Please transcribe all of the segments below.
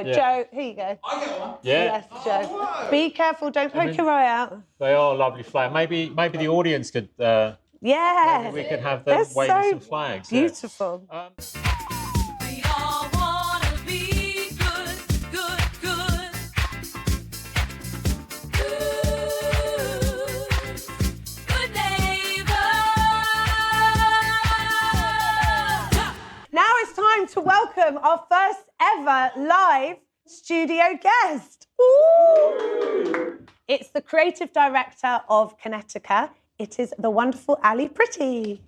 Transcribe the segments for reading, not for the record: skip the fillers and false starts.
Joe, here you go. I get one. Yeah. Yes, Joe. Be careful, don't poke your eye out. They are lovely flags. Maybe the audience could. Yeah. Maybe we could have them They're waving so some flags. beautiful. Yeah. We all wanna be good, good, good. Good neighbour. Now it's time to welcome our first ever live studio guest. Ooh. It's the creative director of Kinetika. It is the wonderful Ali Pretty.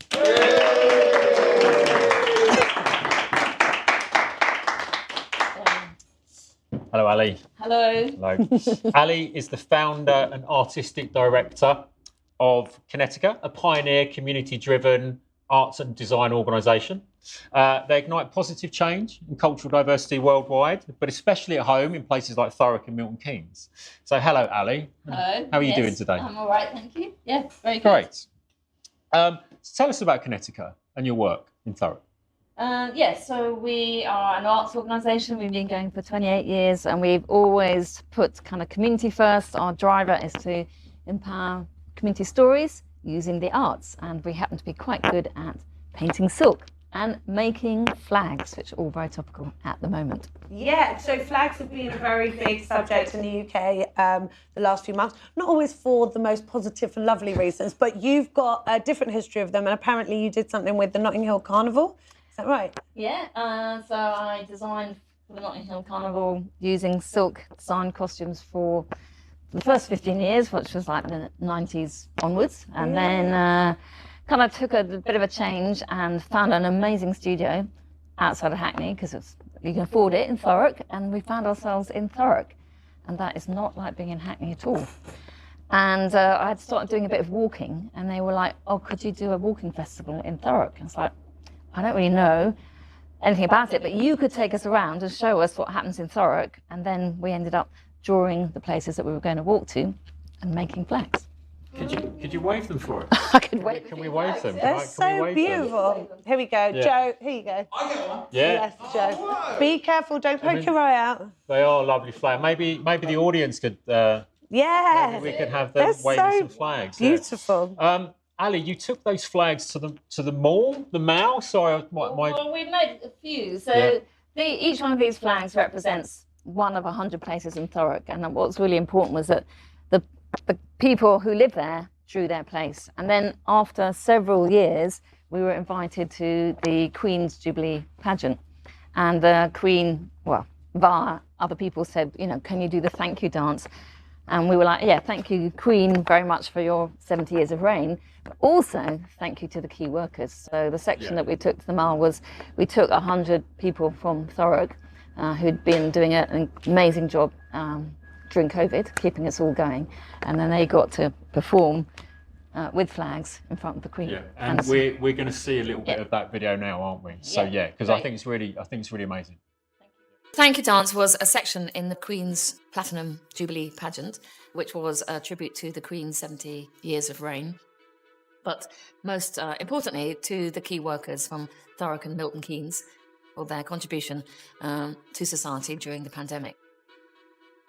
Hello, Ali. Hello. Hello. Ali is the founder and artistic director of Kinetika, a pioneer, community-driven arts and design organisation. They ignite positive change and cultural diversity worldwide, but especially at home in places like Thurrock and Milton Keynes. So, hello, Ali. Hello. How are you doing today? I'm all right, thank you. Yeah, very good. Great. So tell us about Kinetika and your work in Thurrock. So we are an arts organisation. We've been going for 28 years and we've always put kind of community first. Our driver is to empower community stories using the arts, and we happen to be quite good at painting silk and making flags, which are all very topical at the moment. Yeah, so flags have been a very big subject in the UK the last few months. Not always for the most positive and lovely reasons, but you've got a different history of them, and apparently you did something with the Notting Hill Carnival. Is that right? Yeah, so I designed for the Notting Hill Carnival using silk design costumes for the first 15 years, which was like the 90s onwards, and then kind of took a bit of a change and found an amazing studio outside of Hackney, because you can afford it in Thurrock, and we found ourselves in Thurrock, and that is not like being in Hackney at all. And I had started doing a bit of walking, and they were like, oh, could you do a walking festival in Thurrock? And it's like, I don't really know anything about it, but you could take us around and show us what happens in Thurrock. And then we ended up drawing the places that we were going to walk to and making flags. Could you wave them for us? I could wave. Can we wave them? They're so beautiful. Here we go. Yeah. Joe, here you go. I get one. Yeah. Yes, Joe. Be careful, don't poke your eye out. They are lovely flags. Maybe the audience could. Yeah. Maybe we could have them They're waving so some flags. Yeah. beautiful. Ali, you took those flags to the mall, the mall. Sorry, Well, we've made a few. So Yeah. each one of these flags represents one of 100 places in Thurrock. And what's really important was that the people who live there drew their place. And then after several years, we were invited to the Queen's Jubilee pageant. And the Queen, well, via other people said, you know, can you do the thank you dance? And we were like, yeah, thank you, Queen, very much for your 70 years of reign. But also, thank you to the key workers. So the section that we took to the mall was, we took 100 people from Thurrock who'd been doing an amazing job during COVID, keeping us all going. And then they got to perform with flags in front of the Queen. Yeah, and we're going to see a little bit of that video now, aren't we? So yeah, because I think it's really amazing. Thank You Dance was a section in the Queen's Platinum Jubilee pageant, which was a tribute to the Queen's 70 years of reign. But most importantly, to the key workers from Thurrock and Milton Keynes for their contribution to society during the pandemic.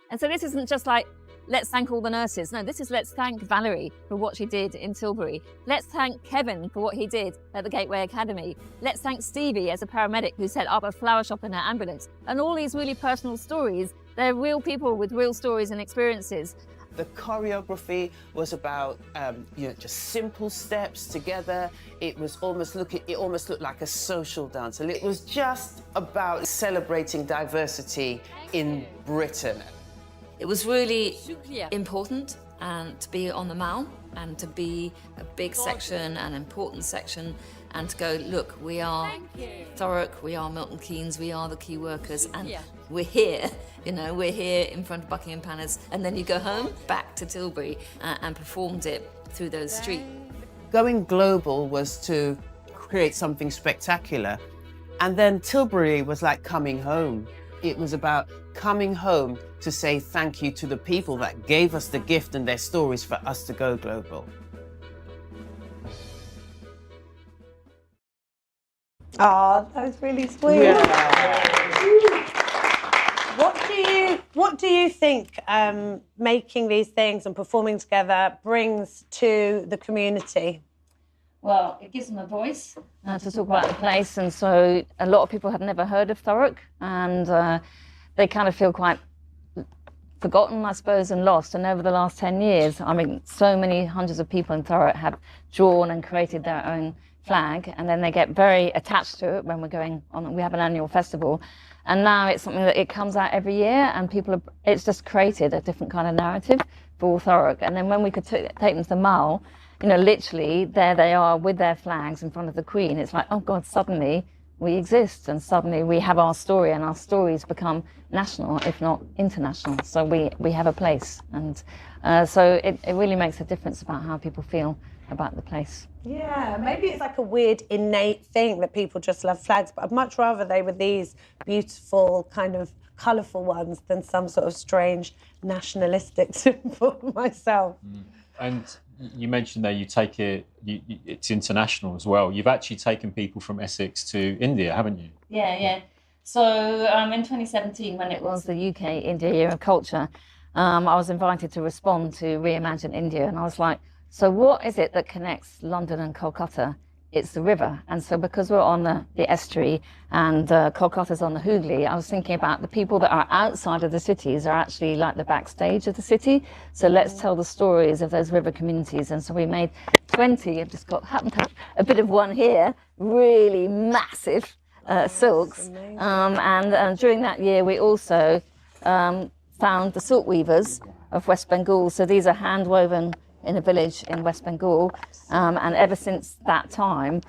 And so this isn't just like, let's thank all the nurses. No, this is let's thank Valerie for what she did in Tilbury. Let's thank Kevin for what he did at the Gateway Academy. Let's thank Stevie as a paramedic who set up a flower shop in her ambulance. And all these really personal stories, they're real people with real stories and experiences. The choreography was about just simple steps together. It almost looked like a social dance, and it was just about celebrating diversity in Britain. It was really important and to be on the Mall and to be a big section, an important section, and to go, look, we are Thurrock, we are Milton Keynes, we are the key workers, and we're here, we're here in front of Buckingham Palace. And then you go home, back to Tilbury, and performed it through those streets. Going global was to create something spectacular. And then Tilbury was like coming home. It was about coming home to say thank you to the people that gave us the gift and their stories for us to go global. Oh, that was really sweet. What do you think making these things and performing together brings to the community? Well, it gives them a voice to talk about the place, and so a lot of people have never heard of Thurrock, and they kind of feel quite forgotten, I suppose, and lost. And over the last 10 years, I mean, so many hundreds of people in Thurrock have drawn and created their own flag, and then they get very attached to it when we're going on. We have an annual festival, and now it's something that it comes out every year, and it's just created a different kind of narrative for Thurrock. And then when we could take them to the Mall, you know, literally there they are with their flags in front of the Queen. It's like, oh God, suddenly we exist, and suddenly we have our story, and our stories become national, if not international. So we have a place, and so it really makes a difference about how people feel about the place. Yeah, maybe it's like a weird innate thing that people just love flags, but I'd much rather they were these beautiful, kind of colourful ones than some sort of strange nationalistic symbol myself. And you mentioned there you take it, it's international as well. You've actually taken people from Essex to India, haven't you? Yeah. So in 2017, when it was the UK India Year of Culture, I was invited to respond to Reimagine India, and I was like, so what is it that connects London and Kolkata? It's the river. And so because we're on the estuary and Kolkata's on the Hooghly, I was thinking about the people that are outside of the cities are actually like the backstage of the city. So let's tell the stories of those river communities. And so we made 20, I've just happened to have a bit of one here, really massive silks. And during that year, we also found the silk weavers of West Bengal. So these are hand woven in a village in West Bengal, and ever since that time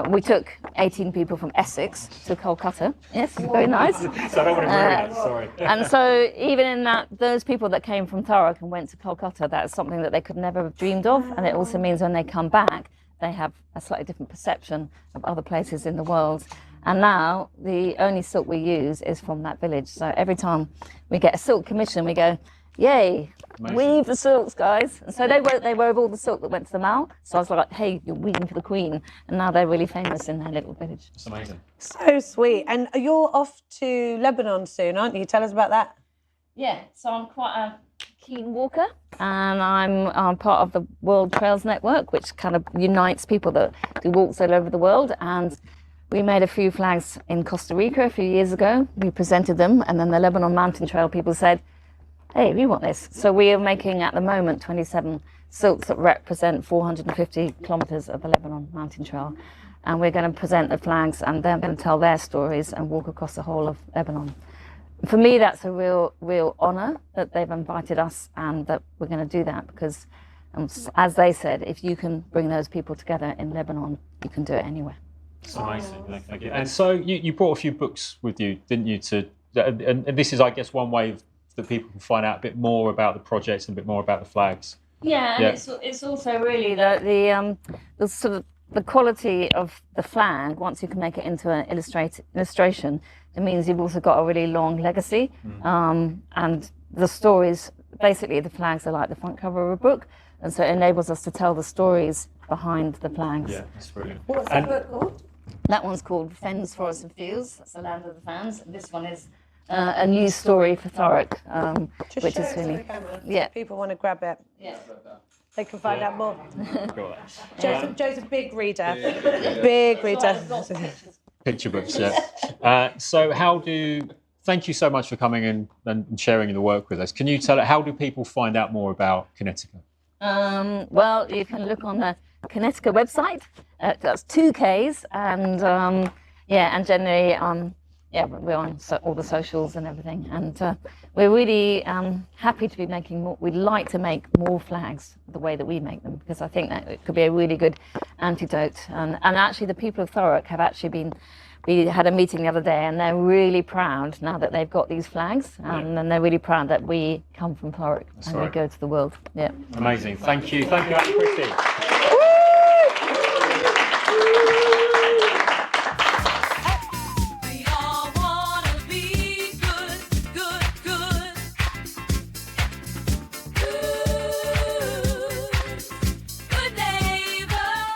we took 18 people from Essex to Kolkata. Yes, very nice. So I don't want to ruin it, sorry. And so even in that, those people that came from Thurrock and went to Kolkata, that's something that they could never have dreamed of, and it also means when they come back they have a slightly different perception of other places in the world. And now the only silk we use is from that village. So every time we get a silk commission, we go, yay, amazing. Weave the silks, guys. And so they wove all the silk that went to the Mall. So I was like, hey, you're weaving for the Queen. And now they're really famous in their little village. It's amazing. So sweet. And you're off to Lebanon soon, aren't you? Tell us about that. Yeah, so I'm quite a keen walker, and I'm part of the World Trails Network, which kind of unites people that do walks all over the world. And we made a few flags in Costa Rica a few years ago. We presented them, and then the Lebanon Mountain Trail people said, hey, we want this. So we are making, at the moment, 27 silks that represent 450 kilometres of the Lebanon Mountain Trail. And we're going to present the flags, and they're going to tell their stories and walk across the whole of Lebanon. For me, that's a real honour that they've invited us and that we're going to do that, because, as they said, if you can bring those people together in Lebanon, you can do it anywhere. It's amazing. Thank you. And so you brought a few books with you, didn't you? And this is, I guess, one way that people can find out a bit more about the projects and a bit more about the flags. Yeah, and it's also really the sort of the quality of the flag. Once you can make it into an illustration, it means you've also got a really long legacy. And the stories, basically, the flags are like the front cover of a book, and so it enables us to tell the stories behind the flags. Yeah, that's brilliant. What's the book called? That one's called Fens, Forests and Fields. That's the land of the fans. This one is a news story for Thurrock, which is really, yeah. If people want to grab it, they can find out more. Joe's a big reader, big reader. Picture books, yeah. So thank you so much for coming and sharing the work with us. Can you tell it, how do people find out more about Kinetika? Well, you can look on the Kinetika website. That's 2Ks, and and generally, we're on all the socials and everything, and we're really happy to be making more. We'd like to make more flags the way that we make them, because I think that it could be a really good antidote. And actually, the people of Thurrock have actually we had a meeting the other day, and they're really proud now that they've got these flags, and they're really proud that we come from Thurrock and we go to the world. Yeah. Amazing. Thank you, Christy.